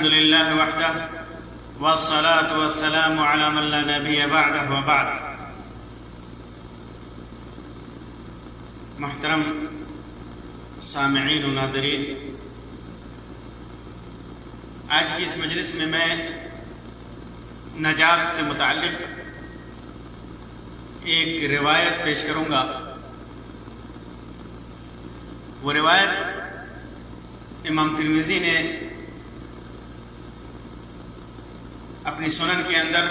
الحمد لله وحده والصلاة والسلام على من لا نبي بعده وبعد. محترم سامعین و ناظرین، آج کی اس مجلس میں نجات سے متعلق ایک روایت پیش کروں گا. وہ روایت امام ترمذی نے اپنی سنن کے اندر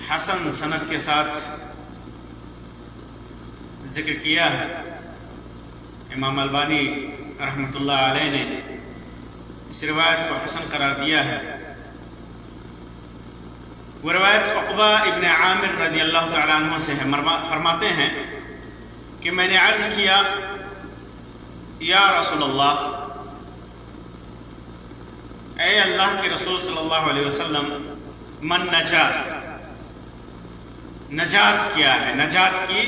حسن سند کے ساتھ ذکر کیا ہے. امام البانی رحمۃ اللہ علیہ نے اس روایت کو حسن قرار دیا ہے. وہ روایت عقبہ ابن عامر رضی اللہ تعالیٰ عنہ سے ہے. فرماتے ہیں کہ میں نے عرض کیا، یا رسول اللہ، اے اللہ کے رسول صلی اللہ علیہ وسلم، من نجات، نجات کیا ہے؟ نجات کی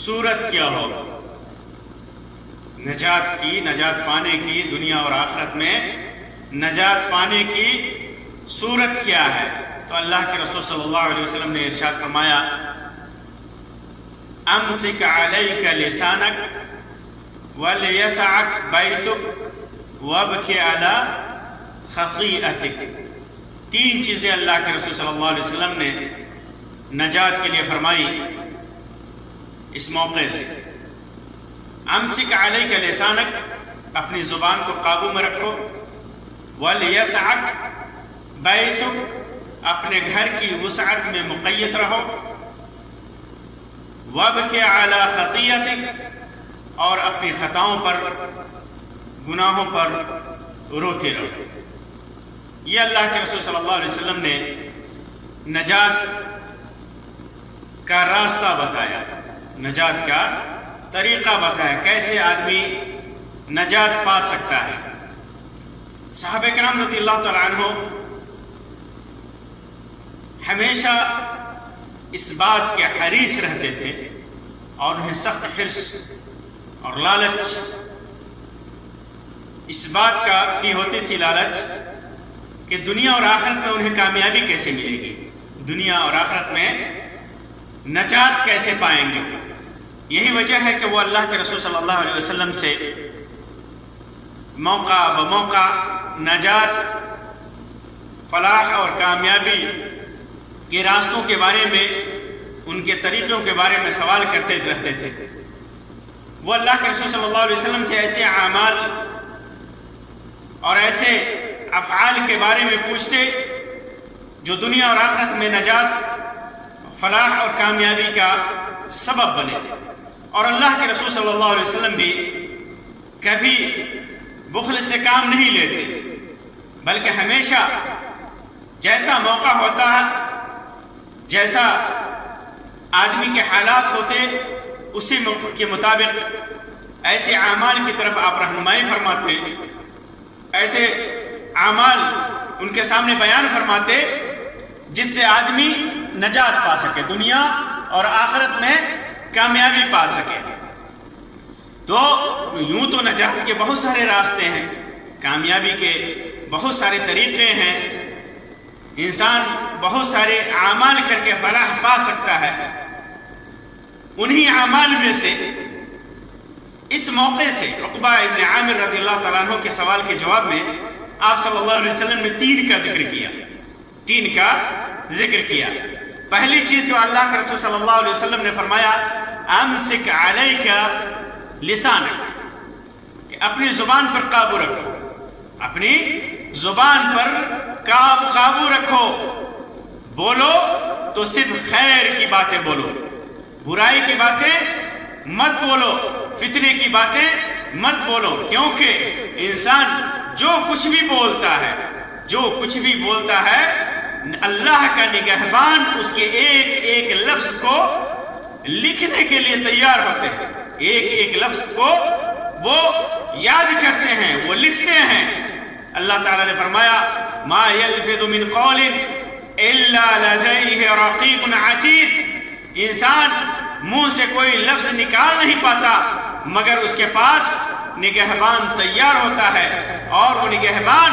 صورت کیا ہو؟ نجات پانے کی، دنیا اور آخرت میں نجات پانے کی صورت کیا ہے؟ تو اللہ کے رسول صلی اللہ علیہ وسلم نے ارشاد فرمایا، امسک علیک لسانک ولیسعک بیتک وابکی علی خطیئتک. تین چیزیں اللہ کے رسول صلی اللہ علیہ وسلم نے نجات کے لیے فرمائی اس موقع سے. امسک علیک لسانک، اپنی زبان کو قابو میں رکھو. ولیسعک بیتک، اپنے گھر کی وسعت میں مقید رہو. وابکی علی خطیئتک، اور اپنی خطاؤں پر، گناہوں پر روتے رہو. یہ اللہ کے رسول صلی اللہ علیہ وسلم نے نجات کا راستہ بتایا، نجات کا طریقہ بتایا، کیسے آدمی نجات پا سکتا ہے. صحابہ کرام رضی اللہ تعالیٰ عنہ ہمیشہ اس بات کے حریص رہتے تھے، اور انہیں سخت حرص اور لالچ اس بات کی ہوتی تھی، لالچ کہ دنیا اور آخرت میں انہیں کامیابی کیسے ملے گی، دنیا اور آخرت میں نجات کیسے پائیں گے. یہی وجہ ہے کہ وہ اللہ کے رسول صلی اللہ علیہ وسلم سے موقع بموقع نجات، فلاح اور کامیابی کے راستوں کے بارے میں، ان کے طریقوں کے بارے میں سوال کرتے رہتے تھے. وہ اللہ کے رسول صلی اللہ علیہ وسلم سے ایسے اعمال اور ایسے افعال کے بارے میں پوچھتے جو دنیا اور آخرت میں نجات، فلاح اور کامیابی کا سبب بنے. اور اللہ کے رسول صلی اللہ علیہ وسلم بھی کبھی بخل سے کام نہیں لیتے، بلکہ ہمیشہ جیسا موقع ہوتا ہے، جیسا آدمی کے حالات ہوتے، اسی کے مطابق ایسے اعمال کی طرف آپ رہنمائی فرماتے، ایسے اعمال ان کے سامنے بیان فرماتے جس سے آدمی نجات پا سکے، دنیا اور آخرت میں کامیابی پا سکے. تو یوں تو نجات کے بہت سارے راستے ہیں، کامیابی کے بہت سارے طریقے ہیں، انسان بہت سارے اعمال کر کے فلاح پا سکتا ہے. انہی اعمال میں سے اس موقع سے عقبہ ابن عامر رضی اللہ تعالیٰ عنہ کے سوال کے جواب میں آپ صلی اللہ علیہ وسلم نے تین کا ذکر کیا. پہلی چیز جو اللہ کے رسول صلی اللہ علیہ وسلم نے فرمایا، امسک علیک لسانک، کہ اپنی زبان پر قابو رکھو، اپنی زبان پر قابو رکھو. بولو تو صرف خیر کی باتیں بولو، برائی کی باتیں مت بولو، فتنے کی باتیں مت بولو. کیونکہ انسان جو کچھ بھی بولتا ہے اللہ کا نگہبان اس کے ایک ایک لفظ کو لکھنے کے لیے تیار ہوتے ہیں. ایک ایک لفظ کو وہ یاد کرتے ہیں، وہ لکھتے ہیں. اللہ تعالیٰ نے فرمایا، ما یلفظ من قول الا لدیہ رقیب عتید. انسان منہ سے کوئی لفظ نکال نہیں پاتا مگر اس کے پاس نگہبان تیار ہوتا ہے، اور وہ نگہبان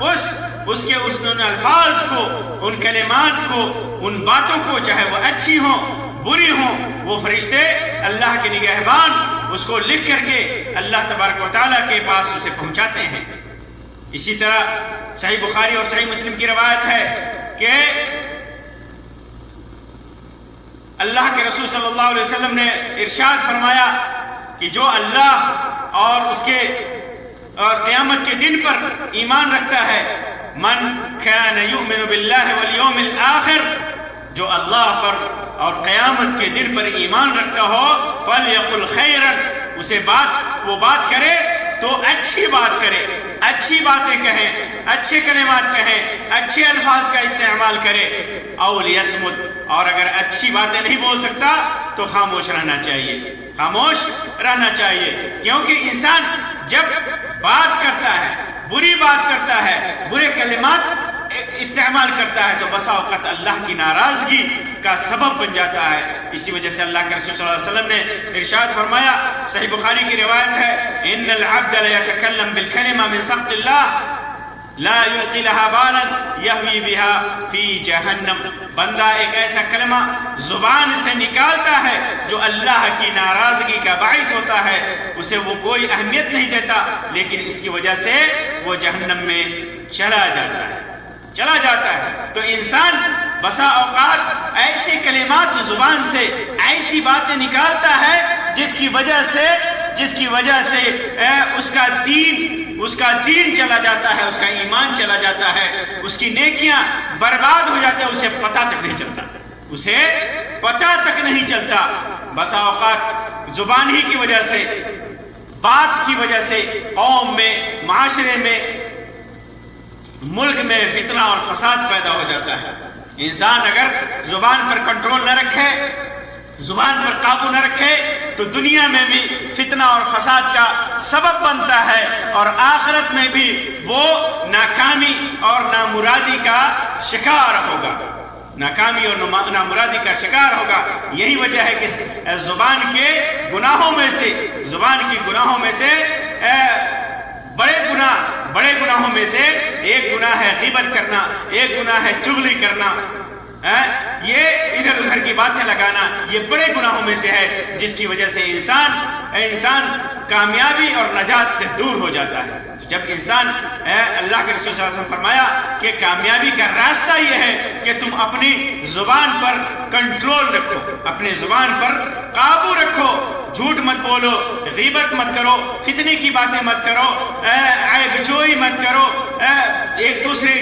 اس کے ان الفاظ کو، ان کلمات کو، ان باتوں کو، چاہے وہ اچھی ہوں بری ہوں، وہ فرشتے اللہ کے نگہبان اس کو لکھ کر کے اللہ تبارک و تعالیٰ کے پاس اسے پہنچاتے ہیں۔ اسی طرح صحیح بخاری اور صحیح مسلم کی روایت ہے کہ اللہ کے رسول صلی اللہ علیہ وسلم نے ارشاد فرمایا کہ جو اللہ اور اس کے اور قیامت کے دن پر ایمان رکھتا ہے، من کان یؤمن باللہ والیوم الآخر، جو اللہ پر اور قیامت کے دن پر ایمان رکھتا ہو، فلیقل خیرا، اسے وہ بات کرے تو اچھی بات کرے، اچھی باتیں کہیں، اچھے کلمات کہیں، اچھے الفاظ کا استعمال کرے، او لیصمت، اور اگر اچھی باتیں نہیں بول سکتا تو خاموش رہنا چاہیے، خاموش رہنا چاہیے، کیونکہ انسان جب بات کرتا ہے، بری بات کرتا ہے، برے کلمات استعمال کرتا ہے، تو بسا اوقات اللہ کی ناراضگی کا سبب بن جاتا ہے۔ اسی وجہ سے اللہ کے رسول صلی اللہ علیہ وسلم نے ارشاد فرمایا، صحیح بخاری کی روایت ہے، ان العبد لیتکلم بالکلمہ من سخط اللہ لا یلقی لها بالا یہوی بها فی جہنم، بندہ ایک ایسا کلمہ زبان سے نکالتا ہے جو اللہ کی ناراضگی کا باعث ہوتا ہے، اسے وہ کوئی اہمیت نہیں دیتا، لیکن اس کی وجہ سے وہ جہنم میں چلا جاتا ہے۔ تو انسان بسا اوقات ایسے کلمات زبان سے ایسی باتیں نکالتا ہے جس کی وجہ سے اس کا دین چلا جاتا ہے، اس کا ایمان چلا جاتا ہے، اس کی نیکیاں برباد ہو جاتے ہیں، اسے پتہ تک نہیں چلتا۔ بسا اوقات زبان ہی کی وجہ سے، بات کی وجہ سے قوم میں، معاشرے میں، ملک میں فتنہ اور فساد پیدا ہو جاتا ہے۔ انسان اگر زبان پر کنٹرول نہ رکھے، زبان پر قابو نہ رکھے، تو دنیا میں بھی فتنہ اور فساد کا سبب بنتا ہے، اور آخرت میں بھی وہ ناکامی اور نامرادی کا شکار ہوگا، ناکامی اور نامرادی کا شکار ہوگا۔ یہی وجہ ہے کہ زبان کی گناہوں میں سے بڑے گناہوں میں سے ایک گناہ ہے غیبت کرنا، ایک گناہ ہے چغلی کرنا، یہ ادھر ادھر کی باتیں لگانا، یہ بڑے گناہوں میں سے ہے، جس کی وجہ سے انسان کامیابی اور نجات سے دور ہو جاتا ہے۔ جب انسان، اللہ کے رسول صلی اللہ علیہ وسلم فرمایا کہ کامیابی کا راستہ یہ ہے کہ تم اپنی زبان پر کنٹرول رکھو، اپنی زبان پر قابو رکھو، جھوٹ مت بولو، غیبت مت کرو، فتنے کی باتیں مت کرو، عیب جوئی مت کرو، ایک دوسرے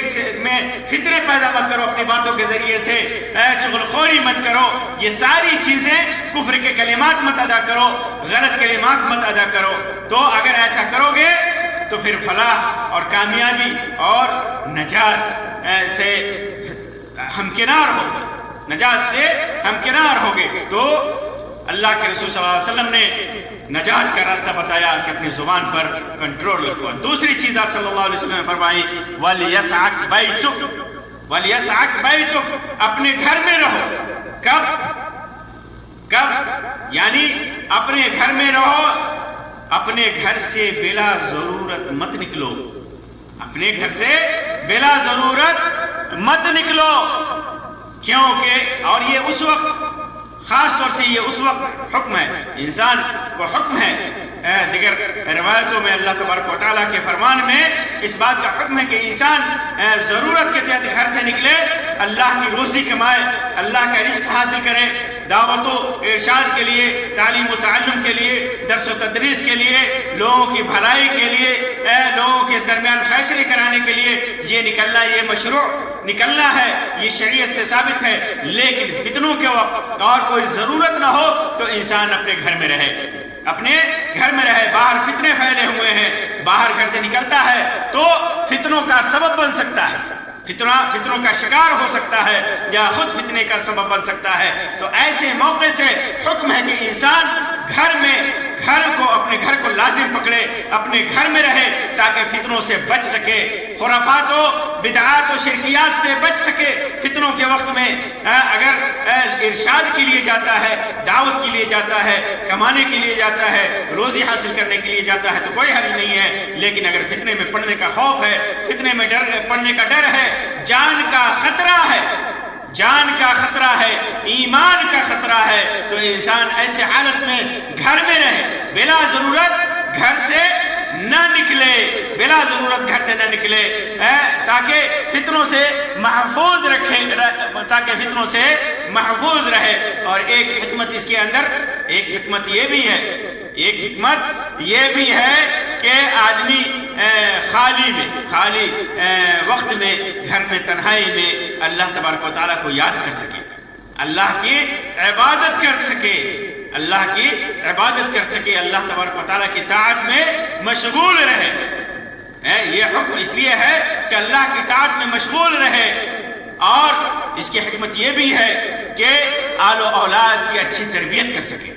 میں فتنے پیدا مت کرو اپنی باتوں کے ذریعے سے، چغلخوری مت کرو، یہ ساری چیزیں، کفر کے کلمات مت ادا کرو، غلط کلمات مت ادا کرو۔ تو اگر ایسا کرو گے تو پھر فلاح اور کامیابی اور نجات سے ہمکنار ہوگے۔ تو اللہ کے رسول صلی اللہ علیہ وسلم نے نجات کا راستہ بتایا کہ اپنی زبان پر کنٹرول رکھو۔ دوسری چیز آپ صلی اللہ علیہ وسلم نے فرمائی، وَلْيَسْعَكْ بَيْتُكْ، اپنے گھر میں رہو۔ کب؟ یعنی اپنے گھر میں رہو، اپنے گھر سے بلا ضرورت مت نکلو، اپنے گھر سے بلا ضرورت مت نکلو، کیونکہ اور یہ اس وقت، خاص طور سے یہ اس وقت حکم ہے، انسان کو حکم ہے، دیگر روایتوں میں اللہ تبارک و تعالیٰ کے فرمان میں اس بات کا حکم ہے کہ انسان ضرورت کے تحت گھر سے نکلے، اللہ کی روزی کمائے، اللہ کا رزق حاصل کرے، دعوت و ارشاد کے لیے، تعلیم و تعلم کے لیے، درس و تدریس کے لیے، لوگوں کی بھلائی کے لیے، لوگوں کے درمیان فیصلے کرانے کے لیے یہ نکلنا، یہ مشروع نکلنا ہے، یہ شریعت سے ثابت ہے۔ لیکن فتنوں کے وقت اور کوئی ضرورت نہ ہو تو انسان اپنے گھر میں رہے، باہر فتنے پھیلے ہوئے ہیں، باہر گھر سے نکلتا ہے تو فتنوں کا سبب بن سکتا ہے، فتنوں کا شکار ہو سکتا ہے، یا خود فتنے کا سبب بن سکتا ہے۔ تو ایسے موقع سے حکم ہے کہ انسان اپنے گھر کو لازم پکڑے، اپنے گھر میں رہے، تاکہ فتنوں فتنوں سے بچ سکے، خرافات و بدعات و شرکیات سے بچ سکے۔ فتنوں کے وقت میں اگر ارشاد کے لیے جاتا ہے، دعوت کے لیے جاتا ہے، کمانے کے لیے جاتا ہے، روزی حاصل کرنے کے لیے جاتا ہے تو کوئی حرج نہیں ہے، لیکن اگر فتنے میں پڑنے کا خوف ہے، فتنے میں پڑنے کا ڈر ہے، جان کا خطرہ ہے، جان کا خطرہ ہے، ایمان کا خطرہ ہے، تو انسان ایسے حالت میں گھر میں رہے، بلا ضرورت گھر سے نہ نکلے، بلا ضرورت گھر سے نہ نکلے، تاکہ فتنوں سے محفوظ رہے۔ اور ایک حکمت اس کے اندر، ایک حکمت یہ بھی ہے کہ آدمی خالی وقت میں گھر میں تنہائی میں اللہ تبارک و تعالیٰ کو یاد کر سکے، اللہ کی عبادت کر سکے، اللہ تبارک و تعالیٰ کی طاعت میں مشغول رہے۔ یہ حکم اس لیے ہے کہ اللہ کی طاعت میں مشغول رہے، اور اس کی حکمت یہ بھی ہے کہ آل و اولاد کی اچھی تربیت کر سکے،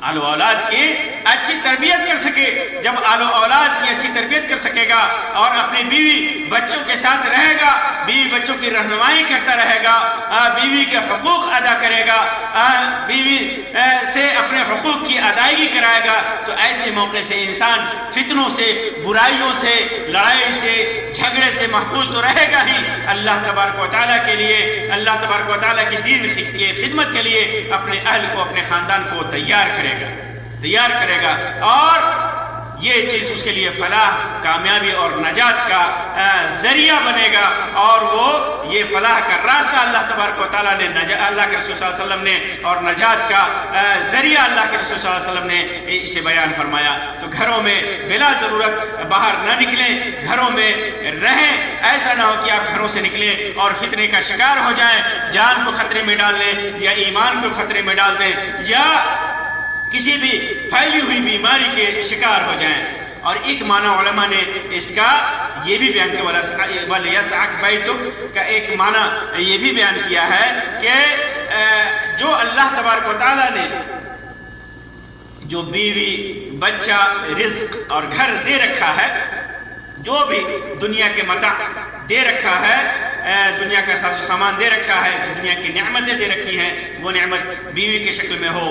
آل و اولاد کی اچھی تربیت کر سکے۔ جب آل و اولاد کی اچھی تربیت کر سکے گا اور اپنی بیوی بچوں کے ساتھ رہے گا، بیوی بچوں کی رہنمائی کرتا رہے گا، بیوی کے حقوق ادا کرے گا، بیوی سے اپنے حقوق کی ادائیگی کرائے گا، تو ایسے موقع سے انسان فتنوں سے، برائیوں سے، لڑائی سے، جھگڑے سے محفوظ تو رہے گا ہی، اللہ تبارک و تعالیٰ کے لیے، اللہ تبارک و تعالیٰ کی دین کی خدمت کے لیے اپنے اہل کو، اپنے خاندان کو تیار کرے گا، اور یہ چیز اس کے لیے فلاح، کامیابی اور نجات کا ذریعہ بنے گا، اور وہ یہ فلاح کا راستہ اللہ تبارک و تعالیٰ نے، اللہ کے رسول صلی اللہ علیہ وسلم نے، اور نجات کا ذریعہ اللہ کے رسول صلی اللہ علیہ وسلم نے اسے بیان فرمایا۔ تو گھروں میں بلا ضرورت باہر نہ نکلیں، گھروں میں رہیں، ایسا نہ ہو کہ آپ گھروں سے نکلیں اور فتنے کا شکار ہو جائیں، جان کو خطرے میں ڈال لیں، یا ایمان کو خطرے میں ڈال دیں، یا کسی بھی پھیلی ہوئی بیماری کے شکار ہو جائیں۔ اور ایک معنی علماء نے اس کا یہ بھی بیان کیا، وَلْيَسْعَكْ بَيْتُكَ کا ایک معنی یہ بھی بیان کیا ہے کہ جو اللہ تبارک و تعالیٰ نے جو بیوی، بچہ، رزق اور گھر دے رکھا ہے، جو بھی دنیا کے متاع دے رکھا ہے، دنیا کا ساز و سامان دے رکھا ہے، دنیا کی نعمتیں دے رکھی ہیں، وہ نعمت بیوی کے شکل میں ہو،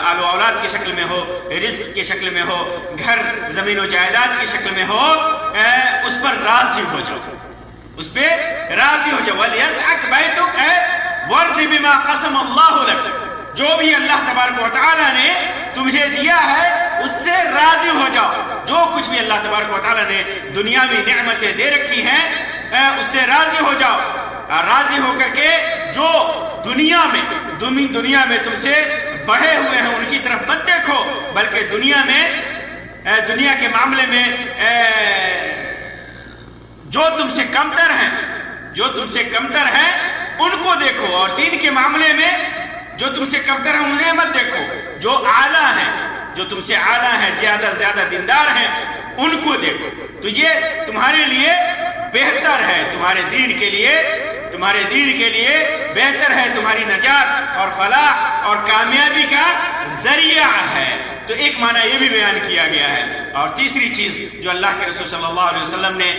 آل و اولاد کی شکل میں ہو، رزق کی شکل میں ہو، گھر، زمین و جائیداد کی شکل میں ہو، اس پر راضی ہو جاؤ، اس پہ راضی ہو جاؤ۔ وَلْيَسْعَكْ بَيْتُكَ وَارْضِ بِمَا قَسَمَ اللَّهُ لَكَ، جو بھی اللہ تبارک و تعالیٰ نے تمہیں دیا ہے اس سے راضی ہو جاؤ۔ جو کچھ بھی اللہ تبارک و تعالیٰ نے دنیاوی نعمتیں دے رکھی ہیں اس سے راضی ہو جاؤ۔ راضی ہو کر کے جو دنیا میں تم سے بڑھے ہوئے ہیں ان کی طرف مت دیکھو، بلکہ دنیا کے معاملے میں جو تم سے کمتر ہیں ان کو دیکھو، اور دین کے معاملے میں جو تم سے کمتر ہیں انہیں مت دیکھو، جو اعلیٰ ہیں، جو تم سے اعلیٰ ہیں، زیادہ دیندار ہیں، ان کو دیکھو۔ تو یہ تمہارے لیے بہتر ہے، تمہارے دین کے لیے بہتر ہے، تمہاری نجات اور فلاح اور کامیابی کا ذریعہ ہے۔ تو ایک معنی یہ بھی بیان کیا گیا ہے۔ اور تیسری چیز جو اللہ کے رسول صلی اللہ علیہ وسلم نے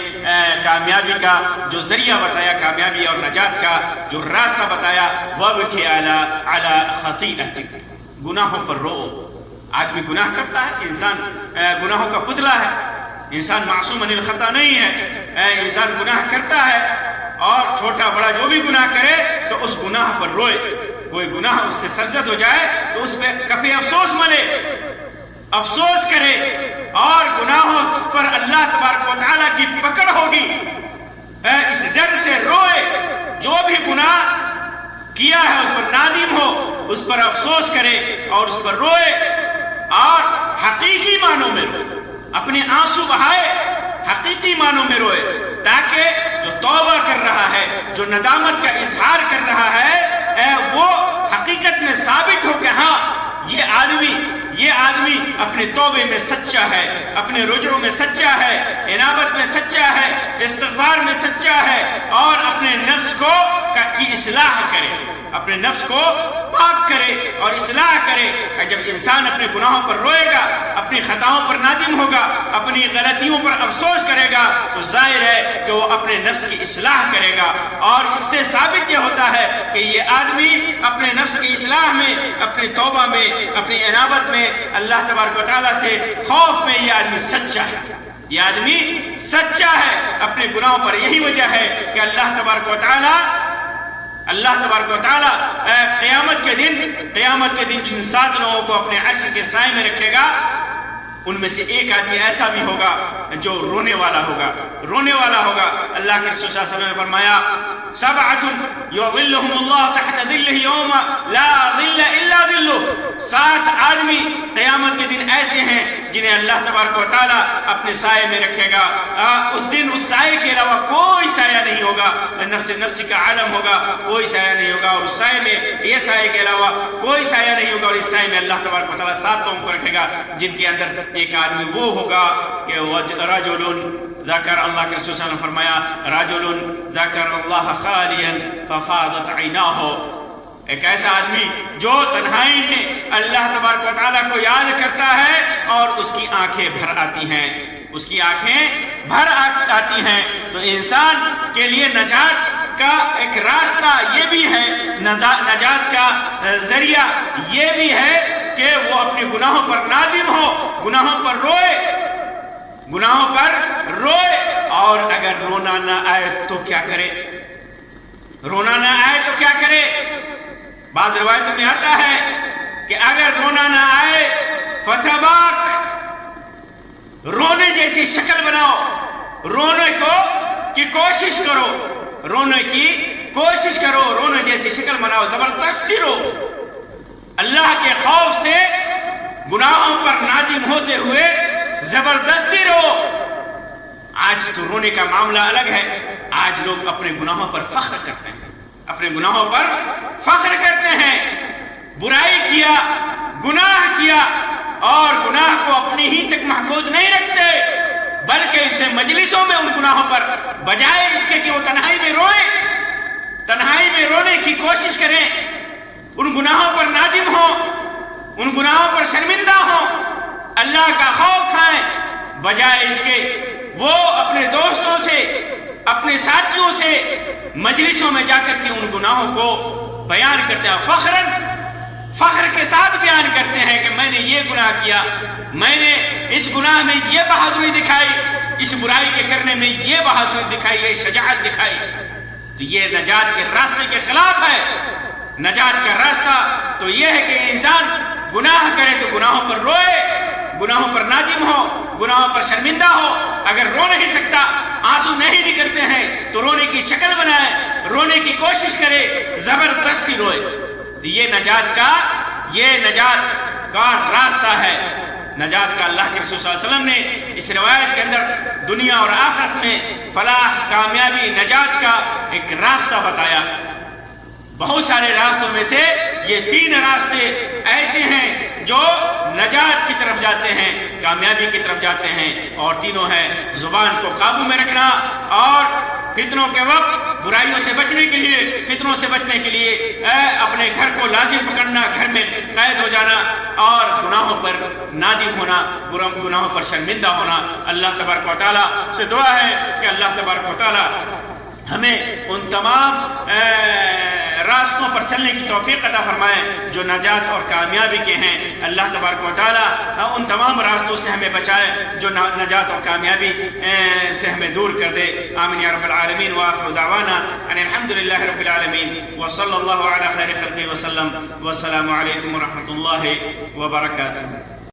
کامیابی کا جو ذریعہ بتایا، کامیابی اور نجات کا جو راستہ بتایا، وَابْكِ عَلَى خَطِيئَتِكَ، گناہوں پر رو۔ آدمی گناہ کرتا ہے، انسان گناہوں کا پتلا ہے، انسان معصوم عن الخطا نہیں ہے، انسان گناہ کرتا ہے، اور چھوٹا بڑا جو بھی گناہ کرے تو اس گناہ پر روئے۔ کوئی گناہ اس سے سرزد ہو جائے تو اس پہ کبھی افسوس ملے، افسوس کرے، اور گناہوں پر اللہ تبارک و تعالیٰ کی پکڑ ہوگی، اس ڈر سے روئے۔ جو بھی گناہ کیا ہے اس پر نادم ہو، اس پر افسوس کرے اور اس پر روئے، اور حقیقی معنوں میں روئے، اپنے آنسو بہائے، حقیقی معنوں میں روئے، تاکہ جو توبہ کر رہا ہے، جو ندامت کا اظہار کر رہا ہے، وہ حقیقت میں ثابت ہو کہ ہاں یہ آدمی اپنے توبے میں سچا ہے، اپنے رجوع میں سچا ہے، انابت میں سچا ہے، استغفار میں سچا ہے، اور اپنے نفس کی اصلاح کرے، اپنے نفس کو پاک کرے اور اصلاح کرے۔ جب انسان اپنے گناہوں پر روئے گا، اپنی خطاؤں پر نادم ہوگا، اپنی غلطیوں پر افسوس کرے گا، تو ظاہر ہے کہ وہ اپنے نفس کی اصلاح کرے گا۔ اور اس سے ثابت یہ ہوتا ہے کہ یہ آدمی اپنے نفس کی اصلاح میں، اپنی توبہ میں، اپنی انابت میں، اللہ تبارک و تعالیٰ سے خوف میں یہ آدمی سچا ہے، یہ آدمی سچا ہے اپنے گناہوں پر۔ یہی وجہ ہے کہ اللہ تبارک و تعالیٰ قیامت کے دن جن 7 لوگوں کو اپنے عرش کے سائے میں رکھے گا، ان میں سے ایک آدمی ایسا بھی ہوگا جو رونے والا ہوگا۔ اللہ کے رسول صلی اللہ علیہ وسلم نے فرمایا 7 یظلهم اللہ تحت ظلہ یوم لا ظل الا ظلہ۔ 7 آدمی قیامت کے دن ایسے ہیں جنہیں اللہ تبارک و تعالیٰ اپنے سائے میں رکھے گا۔ اس دن اس سائے کے علاوہ کوئی سایہ نہیں ہوگا، نفس کا عالم ہوگا، کوئی سایہ نہیں ہوگا، اور اس سائے میں، یہ سائے کے علاوہ کوئی سایہ نہیں ہوگا، اور اس سائے میں اللہ تبارک و تعالیٰ 7 لوگوں کو رکھے گا، جن کے اندر ایک آدمی وہ ہوگا کہ رجل ذکر، اللہ کے رسول صلی اللہ علیہ وسلم نے فرمایا رجل ذکر اللہ خالیا ففاضت عیناہ، ایک ایسا آدمی جو تنہائی میں اللہ تبارک و تعالیٰ کو یاد کرتا ہے اور اس کی آنکھیں بھر آتی ہیں، اس کی آنکھیں بھر آتی ہیں۔ تو انسان کے لیے نجات کا ایک راستہ یہ بھی ہے، نجات کا ذریعہ یہ بھی ہے کہ وہ اپنے گناہوں پر نادم ہو، گناہوں پر روئے، اور اگر رونا نہ آئے تو کیا کرے؟ بعض روایتوں میں آتا ہے کہ اگر رونا نہ آئے فتباک، رونے جیسی شکل بناؤ، رونے کی کوشش کرو، رونے جیسی شکل بناؤ، زبردستی رو، اللہ کے خوف سے گناہوں پر نادم ہوتے ہوئے زبردستی رو۔ آج تو رونے کا معاملہ الگ ہے، آج لوگ اپنے گناہوں پر فخر کرتے ہیں، برائی کیا، گناہ کیا، اور گناہ کو اپنی ہی تک محفوظ نہیں رکھتے، بلکہ اسے مجلسوں میں ان گناہوں پر، بجائے اس کے کہ وہ تنہائی میں رونے کی کوشش کریں، ان گناہوں پر نادم ہوں، ان گناہوں پر شرمندہ ہوں، اللہ کا خوف کھائیں، بجائے اس کے وہ اپنے دوستوں سے، اپنے ساتھیوں سے مجلسوں میں جا کر کے ان گناہوں کو بیان کرتے ہیں، فخر کے ساتھ بیان کرتے ہیں کہ میں نے یہ گناہ کیا، میں نے اس گناہ میں یہ بہادری دکھائی، اس برائی کے کرنے میں یہ بہادری دکھائی، یہ شجاعت دکھائی۔ تو یہ نجات کے راستے کے خلاف ہے۔ نجات کا راستہ تو یہ ہے کہ انسان گناہ کرے تو گناہوں پر روئے، گناہوں پر نادم ہو، گناہوں پر شرمندہ ہو۔ اگر رو نہیں سکتا، آنسو نہیں نکلتے ہیں، تو رونے کی شکل بنائے، رونے کی کوشش کرے، زبردستی روئے۔ تو یہ نجات کا راستہ ہے، نجات کا۔ اللہ کے رسول صلی اللہ علیہ وسلم نے اس روایت کے اندر دنیا اور آخرت میں فلاح، کامیابی، نجات کا ایک راستہ بتایا۔ بہت سارے راستوں میں سے یہ 3 راستے ایسے ہیں جو نجات کی طرف جاتے ہیں، کامیابی کی طرف جاتے ہیں، اور تینوں ہیں زبان کو قابو میں رکھنا، اور فتنوں کے وقت برائیوں سے بچنے کے لیے، فتنوں سے بچنے کے لیے اپنے گھر کو لازم پکڑنا، گھر میں قید ہو جانا، اور گناہوں پر نادم ہونا، گناہوں پر شرمندہ ہونا۔ اللہ تبارک و تعالیٰ سے دعا ہے کہ اللہ تبارک و تعالیٰ ہمیں ان تمام راستوں پر چلنے کی توفیق عطا فرمائے جو نجات اور کامیابی کے ہیں۔ اللہ تبارک و تعالیٰ ان تمام راستوں سے ہمیں بچائے جو نجات اور کامیابی سے ہمیں دور کر دے۔ آمین یا رب العالمین۔ وآخر دعوانا ان الحمدللہ رب العالمین، وصلی اللہ علی خیر خلقہ وسلم، والسلام علیکم ورحمۃ اللہ وبرکاتہ۔